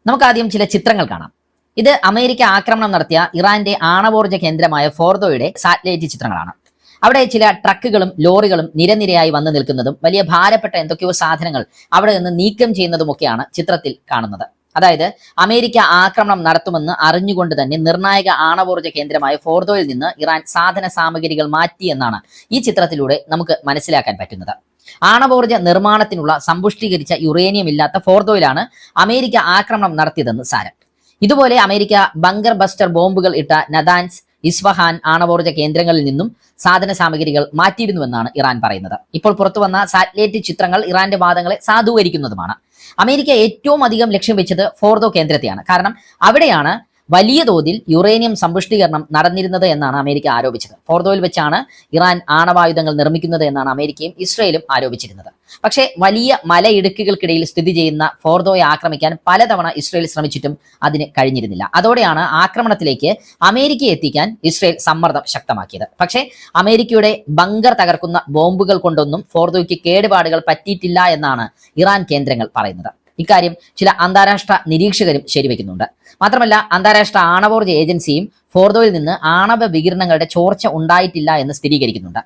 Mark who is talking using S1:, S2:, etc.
S1: നമുക്ക് ആദ്യം ചില ചിത്രങ്ങൾ കാണാം. ഇത് അമേരിക്ക ആക്രമണം നടത്തിയ ഇറാന്റെ ആണവോർജ്ജ കേന്ദ്രമായ ഫോർദോയുടെ സാറ്റലൈറ്റ് ചിത്രങ്ങളാണ്. അവിടെ ചില ട്രക്കുകളും ലോറികളും നിരനിരയായി വന്നു നിൽക്കുന്നതും വലിയ ഭാരപ്പെട്ട എന്തൊക്കെയോ സാധനങ്ങൾ അവിടെ നിന്ന് നീക്കം ചെയ്യുന്നതുമൊക്കെയാണ് ചിത്രത്തിൽ കാണുന്നത്. അതായത് അമേരിക്ക ആക്രമണം നടത്തുമെന്ന് അറിഞ്ഞുകൊണ്ട് തന്നെ നിർണായക ആണവോർജ്ജ കേന്ദ്രമായ ഫോർദോയിൽ നിന്ന് ഇറാൻ സാധന സാമഗ്രികൾ മാറ്റി എന്നാണ് ഈ ചിത്രത്തിലൂടെ നമുക്ക് മനസ്സിലാക്കാൻ പറ്റുന്നത്. ആണവോർജ്ജ നിർമ്മാണത്തിനുള്ള സമ്പുഷ്ടീകരിച്ച യുറേനിയം ഇല്ലാത്ത ഫോർദോയിലാണ് അമേരിക്ക ആക്രമണം നടത്തിയതെന്ന് സാരം. ഇതുപോലെ അമേരിക്ക ബങ്കർ ബസ്റ്റർ ബോംബുകൾ ഇട്ട നദാൻസ്, ഇസ്ഫഹാൻ ആണവോർജ്ജ കേന്ദ്രങ്ങളിൽ നിന്നും സാധന സാമഗ്രികൾ മാറ്റിയിരുന്നുവെന്നാണ് ഇറാൻ പറയുന്നത്. ഇപ്പോൾ പുറത്തുവന്ന സാറ്റലൈറ്റ് ചിത്രങ്ങൾ ഇറാന്റെ വാദങ്ങളെ സാധൂകരിക്കുന്നതുമാണ്. അമേരിക്ക ഏറ്റവും അധികം ലക്ഷ്യം വെച്ചത് ഫോർദോ കേന്ദ്രത്തെയാണ്. കാരണം അവിടെയാണ് വലിയ തോതിൽ യുറേനിയം സമ്പുഷ്ടീകരണം നടന്നിരുന്നത് എന്നാണ് അമേരിക്ക ആരോപിച്ചത്. ഫോർദോയിൽ വെച്ചാണ് ഇറാൻ ആണവായുധങ്ങൾ നിർമ്മിക്കുന്നത് എന്നാണ് അമേരിക്കയും ഇസ്രയേലും ആരോപിച്ചിരുന്നത്. പക്ഷേ വലിയ മലയിടുക്കുകൾക്കിടയിൽ സ്ഥിതി ചെയ്യുന്ന ഫോർദോയെ ആക്രമിക്കാൻ പലതവണ ഇസ്രയേൽ ശ്രമിച്ചിട്ടും അതിന് കഴിഞ്ഞിരുന്നില്ല. അതോടെയാണ് ആക്രമണത്തിലേക്ക് അമേരിക്കയെ എത്തിക്കാൻ ഇസ്രയേൽ സമ്മർദ്ദം ശക്തമാക്കിയത്. പക്ഷേ അമേരിക്കയുടെ ബങ്കർ തകർക്കുന്ന ബോംബുകൾ കൊണ്ടൊന്നും ഫോർദോയ്ക്ക് കേടുപാടുകൾ പറ്റിയിട്ടില്ല എന്നാണ് ഇറാൻ കേന്ദ്രങ്ങൾ പറയുന്നത്. ഇക്കാര്യം ചില അന്താരാഷ്ട്ര നിരീക്ഷകരും ശരിവെക്കുന്നുണ്ട്. മാത്രമല്ല അന്താരാഷ്ട്ര ആണവോർജ്ജ ഏജൻസിയും ഫോർദോയിൽ നിന്ന് ആണവ വികിരണങ്ങളുടെ ചോർച്ച ഉണ്ടായിട്ടില്ല എന്ന് സ്ഥിരീകരിക്കുന്നുണ്ട്.